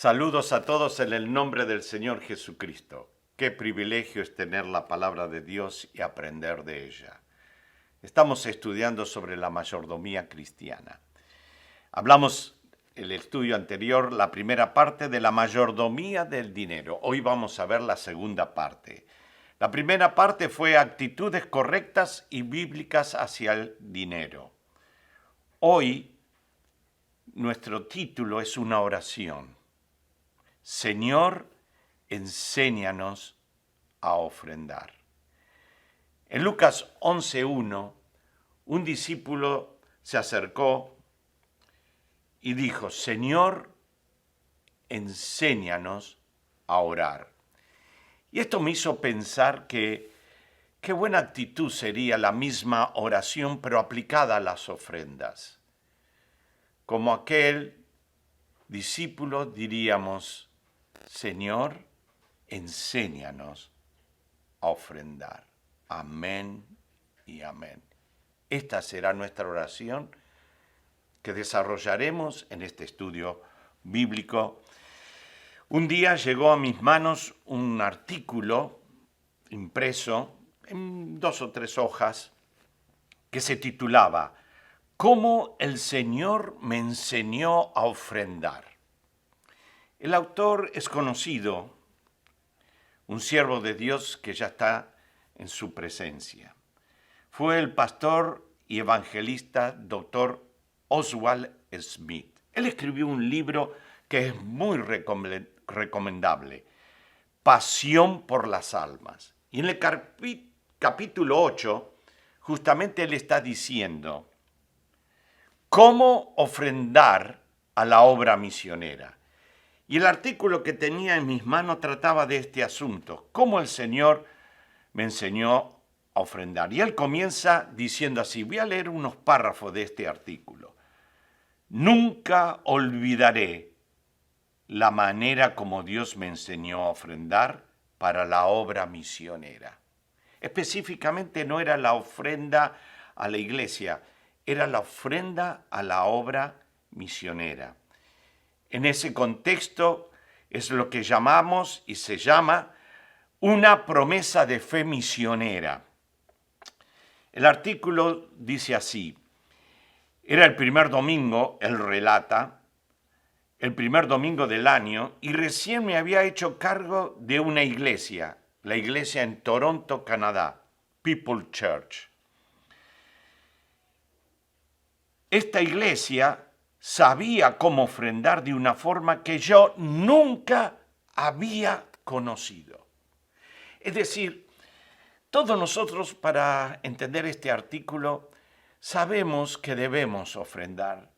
Saludos a todos en el nombre del Señor Jesucristo. Qué privilegio es tener la palabra de Dios y aprender de ella. Estamos estudiando sobre la mayordomía cristiana. Hablamos el estudio anterior, la primera parte de la mayordomía del dinero. Hoy vamos a ver la segunda parte. La primera parte fue actitudes correctas y bíblicas hacia el dinero. Hoy nuestro título es una oración. Señor, enséñanos a ofrendar. En Lucas 11:1, un discípulo se acercó y dijo, Señor, enséñanos a orar. Y esto me hizo pensar que qué buena actitud sería la misma oración, pero aplicada a las ofrendas. Como aquel discípulo diríamos, Señor, enséñanos a ofrendar. Amén y amén. Esta será nuestra oración que desarrollaremos en este estudio bíblico. Un día llegó a mis manos un artículo impreso en 2 o 3 hojas que se titulaba ¿Cómo el Señor me enseñó a ofrendar? El autor es conocido, un siervo de Dios que ya está en su presencia. Fue el pastor y evangelista Dr. Oswald Smith. Él escribió un libro que es muy recomendable, Pasión por las almas. Y en el capítulo 8, justamente él está diciendo, ¿cómo ofrendar a la obra misionera? Y el artículo que tenía en mis manos trataba de este asunto, cómo el Señor me enseñó a ofrendar. Y él comienza diciendo así, voy a leer unos párrafos de este artículo. Nunca olvidaré la manera como Dios me enseñó a ofrendar para la obra misionera. Específicamente no era la ofrenda a la iglesia, era la ofrenda a la obra misionera. En ese contexto es lo que llamamos y se llama una promesa de fe misionera. El artículo dice así, era el primer domingo, él relata, el primer domingo del año y recién me había hecho cargo de una iglesia, la iglesia en Toronto, Canadá, People Church. Esta iglesia sabía cómo ofrendar de una forma que yo nunca había conocido. Es decir, todos nosotros para entender este artículo sabemos que debemos ofrendar,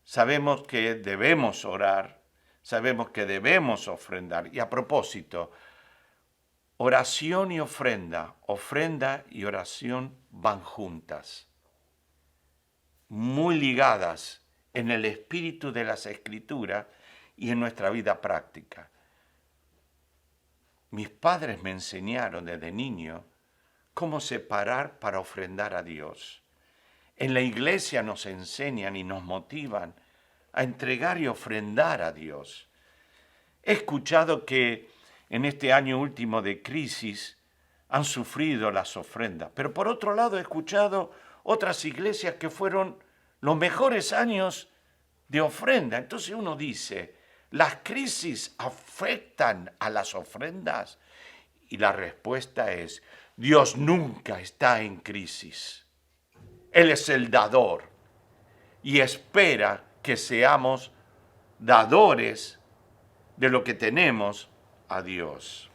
sabemos que debemos orar, sabemos que debemos ofrendar. Y a propósito, oración y ofrenda y oración van juntas, muy ligadas en el espíritu de las Escrituras y en nuestra vida práctica. Mis padres me enseñaron desde niño cómo separar para ofrendar a Dios. En la iglesia nos enseñan y nos motivan a entregar y ofrendar a Dios. He escuchado que en este año último de crisis han sufrido las ofrendas, pero por otro lado he escuchado otras iglesias que fueron los mejores años de ofrenda. Entonces uno dice, ¿las crisis afectan a las ofrendas? Y la respuesta es, Dios nunca está en crisis. Él es el dador y espera que seamos dadores de lo que tenemos a Dios.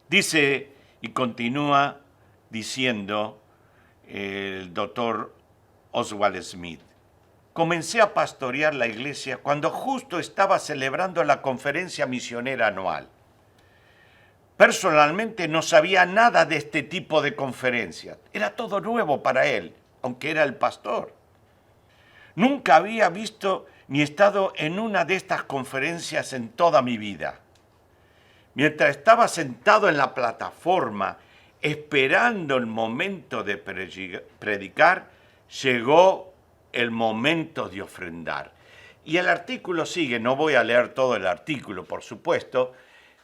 Dice y continúa diciendo el doctor Oswald Smith, comencé a pastorear la iglesia cuando justo estaba celebrando la conferencia misionera anual. Personalmente no sabía nada de este tipo de conferencias. Era todo nuevo para él, aunque era el pastor. Nunca había visto ni estado en una de estas conferencias en toda mi vida. Mientras estaba sentado en la plataforma, esperando el momento de predicar, llegó el momento de ofrendar. Y el artículo sigue, no voy a leer todo el artículo, por supuesto,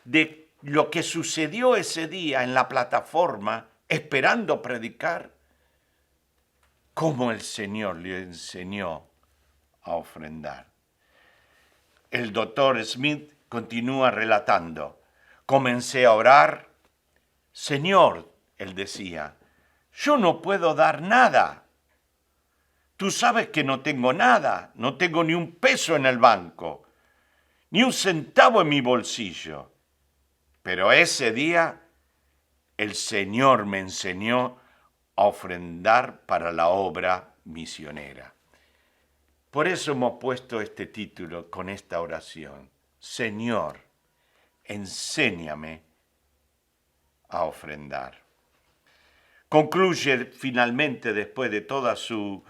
de lo que sucedió ese día en la plataforma, esperando predicar, cómo el Señor le enseñó a ofrendar. El doctor Smith continúa relatando. Comencé a orar. Señor, él decía, yo no puedo dar nada. Tú sabes que no tengo nada, no tengo ni un peso en el banco, ni un centavo en mi bolsillo. Pero ese día el Señor me enseñó a ofrendar para la obra misionera. Por eso hemos puesto este título con esta oración. Señor, enséñame a ofrendar. Concluye finalmente, después de toda su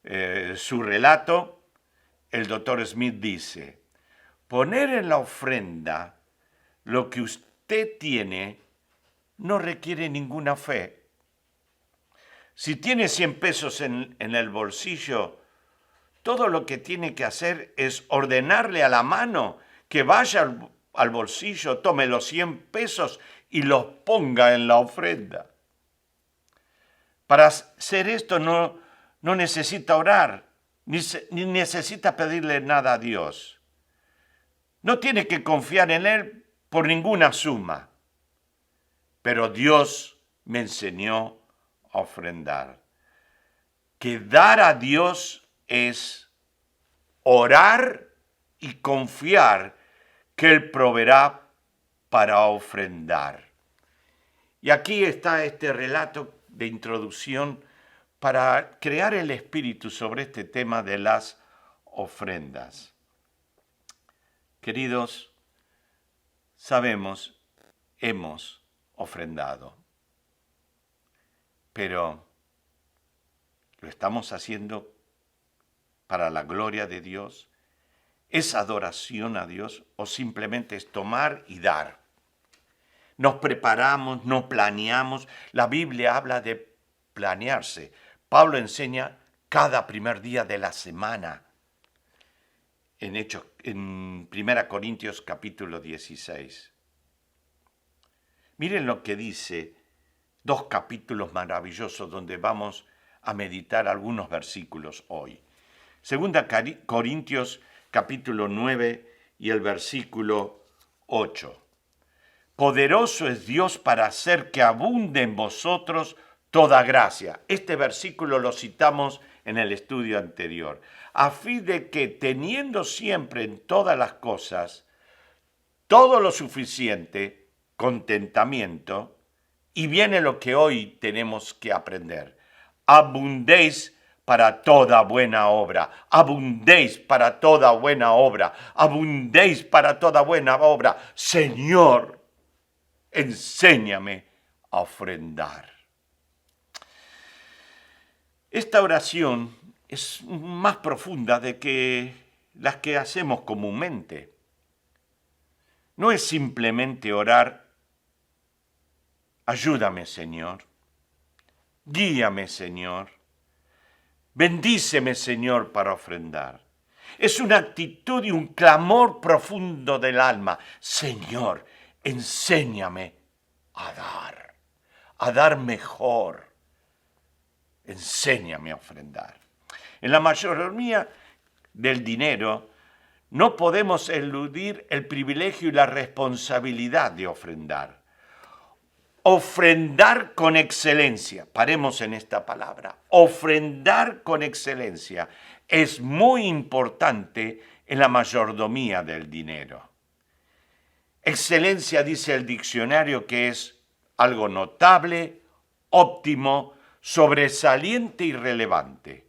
relato, el doctor Smith dice, poner en la ofrenda lo que usted tiene no requiere ninguna fe. Si tiene 100 pesos en el bolsillo, todo lo que tiene que hacer es ordenarle a la mano que vaya al bolsillo, tome los 100 pesos y los ponga en la ofrenda. Para hacer esto no necesita orar, ni necesita pedirle nada a Dios. No tiene que confiar en Él por ninguna suma. Pero Dios me enseñó a ofrendar. Que dar a Dios es orar y confiar que Él proveerá para ofrendar. Y aquí está este relato de introducción para crear el espíritu sobre este tema de las ofrendas. Queridos, sabemos, hemos ofrendado, pero ¿lo estamos haciendo para la gloria de Dios? ¿Es adoración a Dios o simplemente es tomar y dar? Nos preparamos, no planeamos. La Biblia habla de planearse. Pablo enseña cada primer día de la semana en 1 Corintios capítulo 16. Miren lo que dice, 2 capítulos maravillosos donde vamos a meditar algunos versículos hoy. 2 Corintios capítulo 9 y el versículo 8. Poderoso es Dios para hacer que abunde en vosotros toda gracia. Este versículo lo citamos en el estudio anterior. A fin de que teniendo siempre en todas las cosas todo lo suficiente, contentamiento, y viene lo que hoy tenemos que aprender. Abundéis para toda buena obra. Abundéis para toda buena obra. Abundéis para toda buena obra. Señor, enséñame a ofrendar. Esta oración es más profunda de que las que hacemos comúnmente. No es simplemente orar, ayúdame, Señor, guíame, Señor, bendíceme, Señor, para ofrendar. Es una actitud y un clamor profundo del alma. Señor, enséñame a dar mejor. Enséñame a ofrendar. En la mayoría del dinero no podemos eludir el privilegio y la responsabilidad de ofrendar. Ofrendar con excelencia. Paremos en esta palabra. Ofrendar con excelencia es muy importante en la mayordomía del dinero. Excelencia, dice el diccionario, que es algo notable, óptimo, sobresaliente y relevante.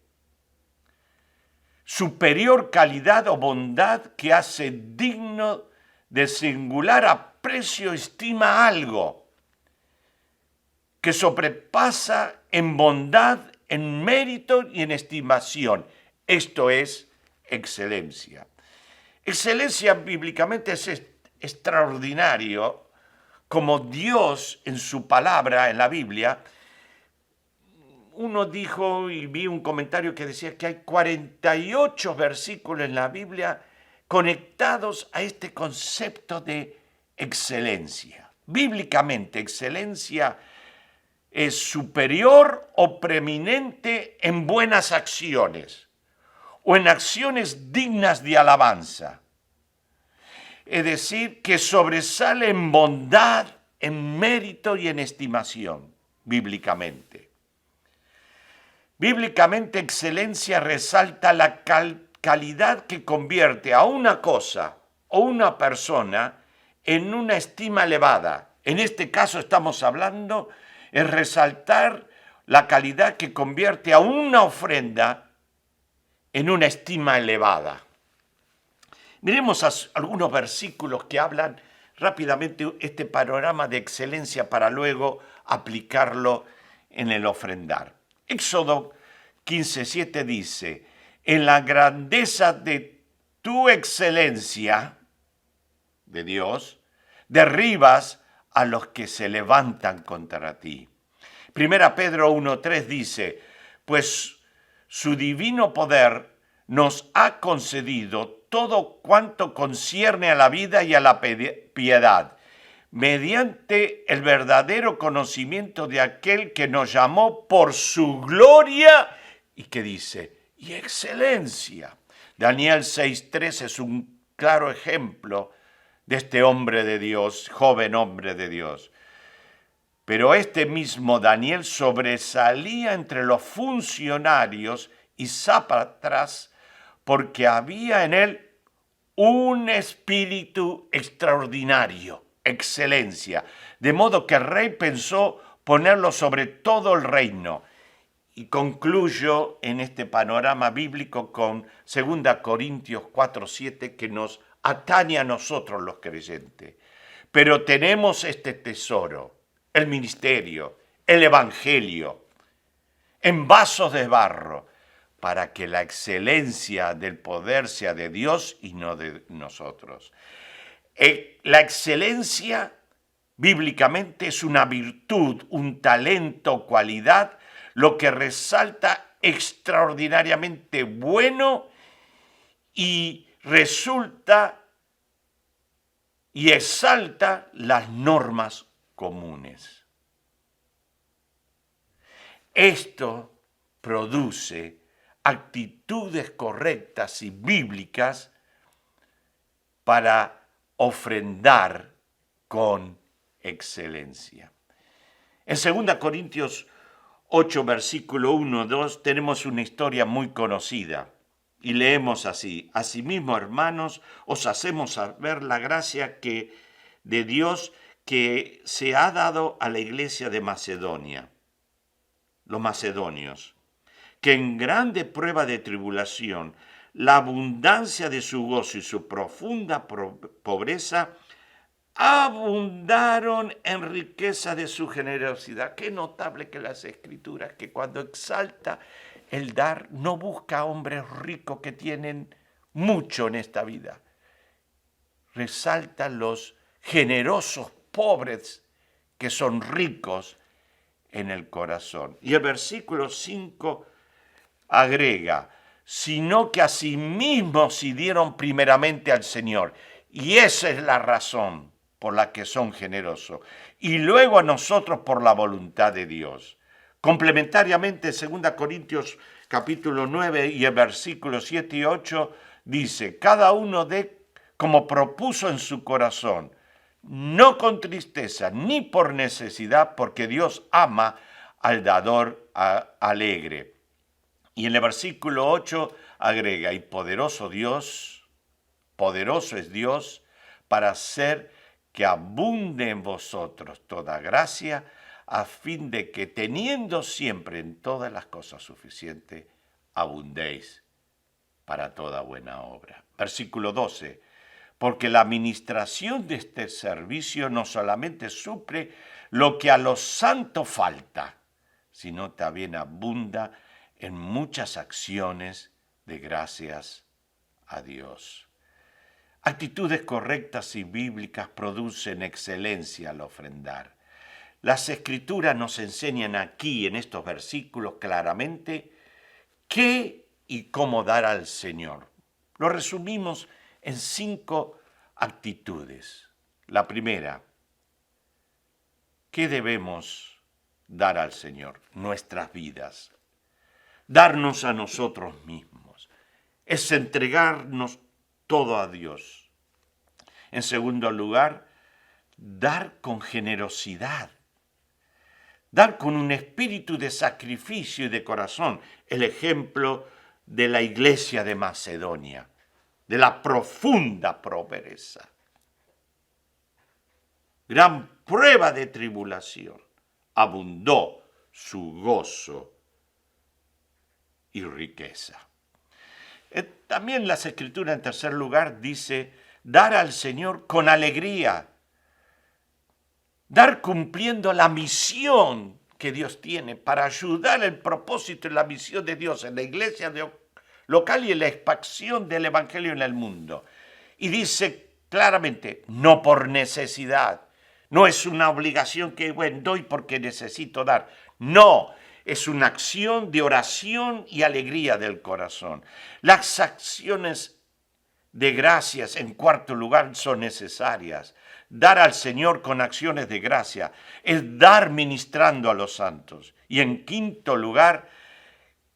Superior calidad o bondad que hace digno de singular aprecio, estima algo, que sobrepasa en bondad, en mérito y en estimación. Esto es excelencia. Excelencia bíblicamente es extraordinario, como Dios en su palabra, en la Biblia, uno dijo y vi un comentario que decía que hay 48 versículos en la Biblia conectados a este concepto de excelencia. Bíblicamente, excelencia es superior o preeminente en buenas acciones o en acciones dignas de alabanza. Es decir, que sobresale en bondad, en mérito y en estimación, bíblicamente. Bíblicamente, excelencia resalta la calidad que convierte a una cosa o una persona en una estima elevada. En este caso estamos hablando de resaltar la calidad que convierte a una ofrenda en una estima elevada. Miremos algunos versículos que hablan rápidamente este panorama de excelencia para luego aplicarlo en el ofrendar. Éxodo 15:7 dice, en la grandeza de tu excelencia, de Dios, derribas a los que se levantan contra ti. Primera Pedro 1:3 dice, pues su divino poder nos ha concedido todo cuanto concierne a la vida y a la piedad, mediante el verdadero conocimiento de aquel que nos llamó por su gloria y que dice, y excelencia. Daniel 6:3 es un claro ejemplo de este hombre de Dios, joven hombre de Dios. Pero este mismo Daniel sobresalía entre los funcionarios y sátrapas porque había en él un espíritu extraordinario, excelencia, de modo que el rey pensó ponerlo sobre todo el reino. Y concluyo en este panorama bíblico con 2 Corintios 4:7 que nos atañe a nosotros los creyentes. Pero tenemos este tesoro, el ministerio, el evangelio, en vasos de barro, para que la excelencia del poder sea de Dios y no de nosotros. La excelencia bíblicamente es una virtud, un talento, cualidad, lo que resalta extraordinariamente bueno y resulta y exalta las normas comunes. Esto produce actitudes correctas y bíblicas para ofrendar con excelencia. En 2 Corintios 8, versículo 1-2, tenemos una historia muy conocida y leemos así: asimismo, hermanos, os hacemos saber la gracia de Dios que se ha dado a la iglesia de Macedonia, los macedonios, que en grande prueba de tribulación, la abundancia de su gozo y su profunda pobreza abundaron en riqueza de su generosidad. Qué notable que las Escrituras, que cuando exalta el dar, no busca a hombres ricos que tienen mucho en esta vida. Resalta los generosos pobres que son ricos en el corazón. Y el versículo 5 agrega, sino que asimismo se dieron primeramente al Señor. Y esa es la razón por la que son generosos. Y luego a nosotros por la voluntad de Dios. Complementariamente, 2 Corintios capítulo 9 y el versículo 7 y 8 dice, cada uno dé como propuso en su corazón, no con tristeza ni por necesidad, porque Dios ama al dador alegre. Y en el versículo 8 agrega, y poderoso es Dios para hacer que abunde en vosotros toda gracia, a fin de que teniendo siempre en todas las cosas suficiente, abundéis para toda buena obra. Versículo 12, porque la administración de este servicio no solamente suple lo que a los santos falta, sino también abunda en muchas acciones de gracias a Dios. Actitudes correctas y bíblicas producen excelencia al ofrendar. Las Escrituras nos enseñan aquí en estos versículos claramente qué y cómo dar al Señor. Lo resumimos en 5 actitudes. La primera, ¿qué debemos dar al Señor? Nuestras vidas. Darnos a nosotros mismos. Es entregarnos todo a Dios. En segundo lugar, dar con generosidad. Dar con un espíritu de sacrificio y de corazón. El ejemplo de la iglesia de Macedonia, de la profunda pobreza. Gran prueba de tribulación. Abundó su gozo y riqueza. También las Escrituras, en tercer lugar, dice dar al Señor con alegría. Dar cumpliendo la misión que Dios tiene para ayudar el propósito y la misión de Dios en la iglesia local y en la expansión del Evangelio en el mundo. Y dice claramente, no por necesidad. No es una obligación que, doy porque necesito dar. No, es una acción de oración y alegría del corazón. Las acciones de gracias, en cuarto lugar, son necesarias. Dar al Señor con acciones de gracia es dar ministrando a los santos. Y en quinto lugar,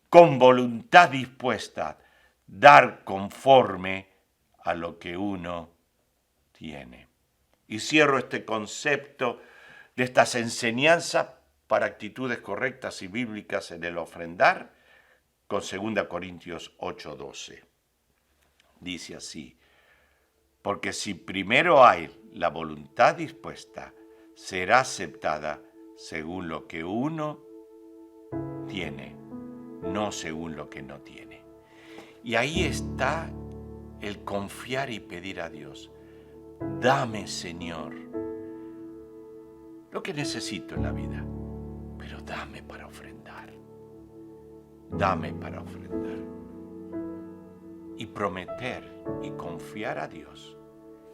con voluntad dispuesta, dar conforme a lo que uno tiene. Y cierro este concepto de estas enseñanzas para actitudes correctas y bíblicas en el ofrendar con 2 Corintios 8:12. Dice así, porque si primero hay la voluntad dispuesta, será aceptada según lo que uno tiene, no según lo que no tiene. Y ahí está el confiar y pedir a Dios, dame, Señor, lo que necesito en la vida, pero dame para ofrendar. Dame para ofrendar. Y prometer y confiar a Dios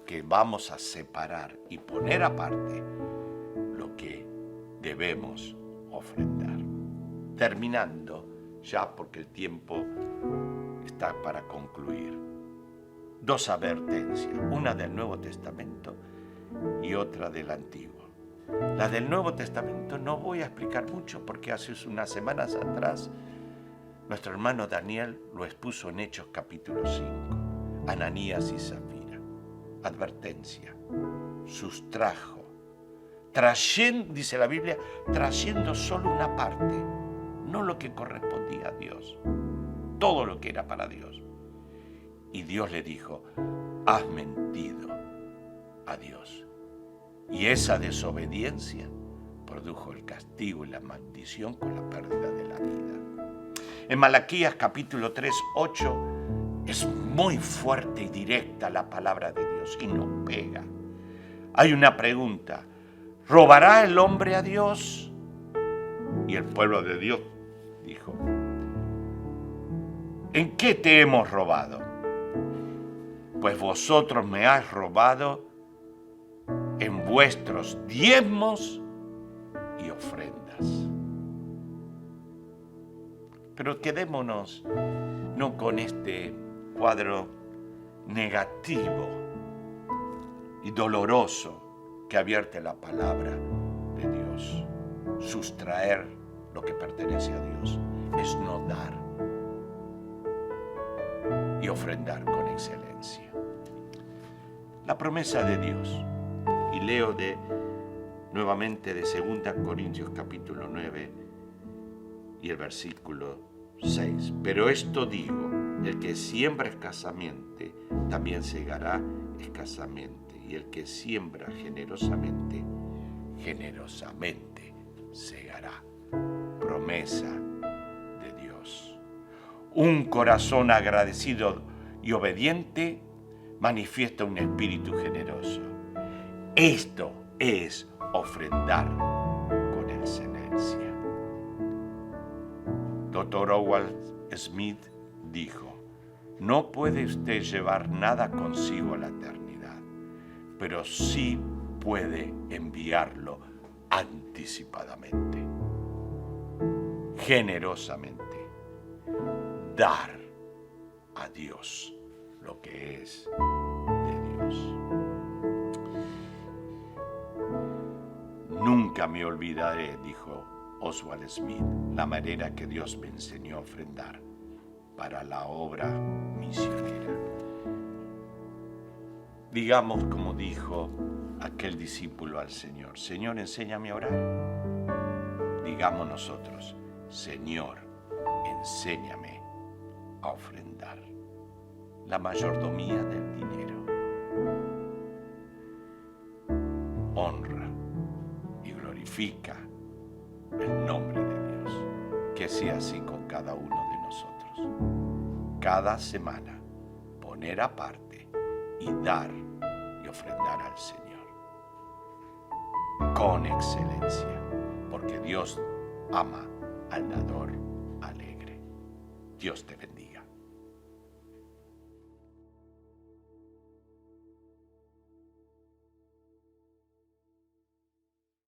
que vamos a separar y poner aparte lo que debemos ofrendar. Terminando ya porque el tiempo está para concluir. 2 advertencias, una del Nuevo Testamento y otra del Antiguo. La del Nuevo Testamento no voy a explicar mucho porque hace unas semanas atrás nuestro hermano Daniel lo expuso en Hechos capítulo 5, Ananías y Zafira. Advertencia, sustrajo, trayendo, dice la Biblia, trayendo solo una parte, no lo que correspondía a Dios, todo lo que era para Dios. Y Dios le dijo, has mentido a Dios. Y esa desobediencia produjo el castigo y la maldición con la pérdida de la vida. En Malaquías capítulo 3, 8, es muy fuerte y directa la palabra de Dios y nos pega. Hay una pregunta, ¿robará el hombre a Dios? Y el pueblo de Dios dijo, ¿en qué te hemos robado? Pues vosotros me has robado en vuestros diezmos y ofrendas. Pero quedémonos no con este cuadro negativo y doloroso que advierte la palabra de Dios. Sustraer lo que pertenece a Dios es no dar y ofrendar con excelencia. La promesa de Dios, y leo nuevamente de 2 Corintios capítulo 9 y el versículo 6. Pero esto digo, el que siembra escasamente, también segará escasamente, y el que siembra generosamente, generosamente segará. Promesa de Dios. Un corazón agradecido y obediente manifiesta un espíritu generoso. Esto es ofrendar con excelencia. Dr. Howard Smith dijo, no puede usted llevar nada consigo a la eternidad, pero sí puede enviarlo anticipadamente, generosamente, dar a Dios lo que es de Dios. Nunca me olvidaré, dijo Oswald Smith, la manera que Dios me enseñó a ofrendar para la obra misionera. Digamos como dijo aquel discípulo al Señor: Señor, enséñame a orar. Digamos nosotros: Señor, enséñame a ofrendar. La mayordomía del dinero. Honra y glorifica el nombre de Dios. Que sea así con cada uno de nosotros. Cada semana poner aparte y dar y ofrendar al Señor con excelencia, porque Dios ama al dador alegre. Dios te bendiga.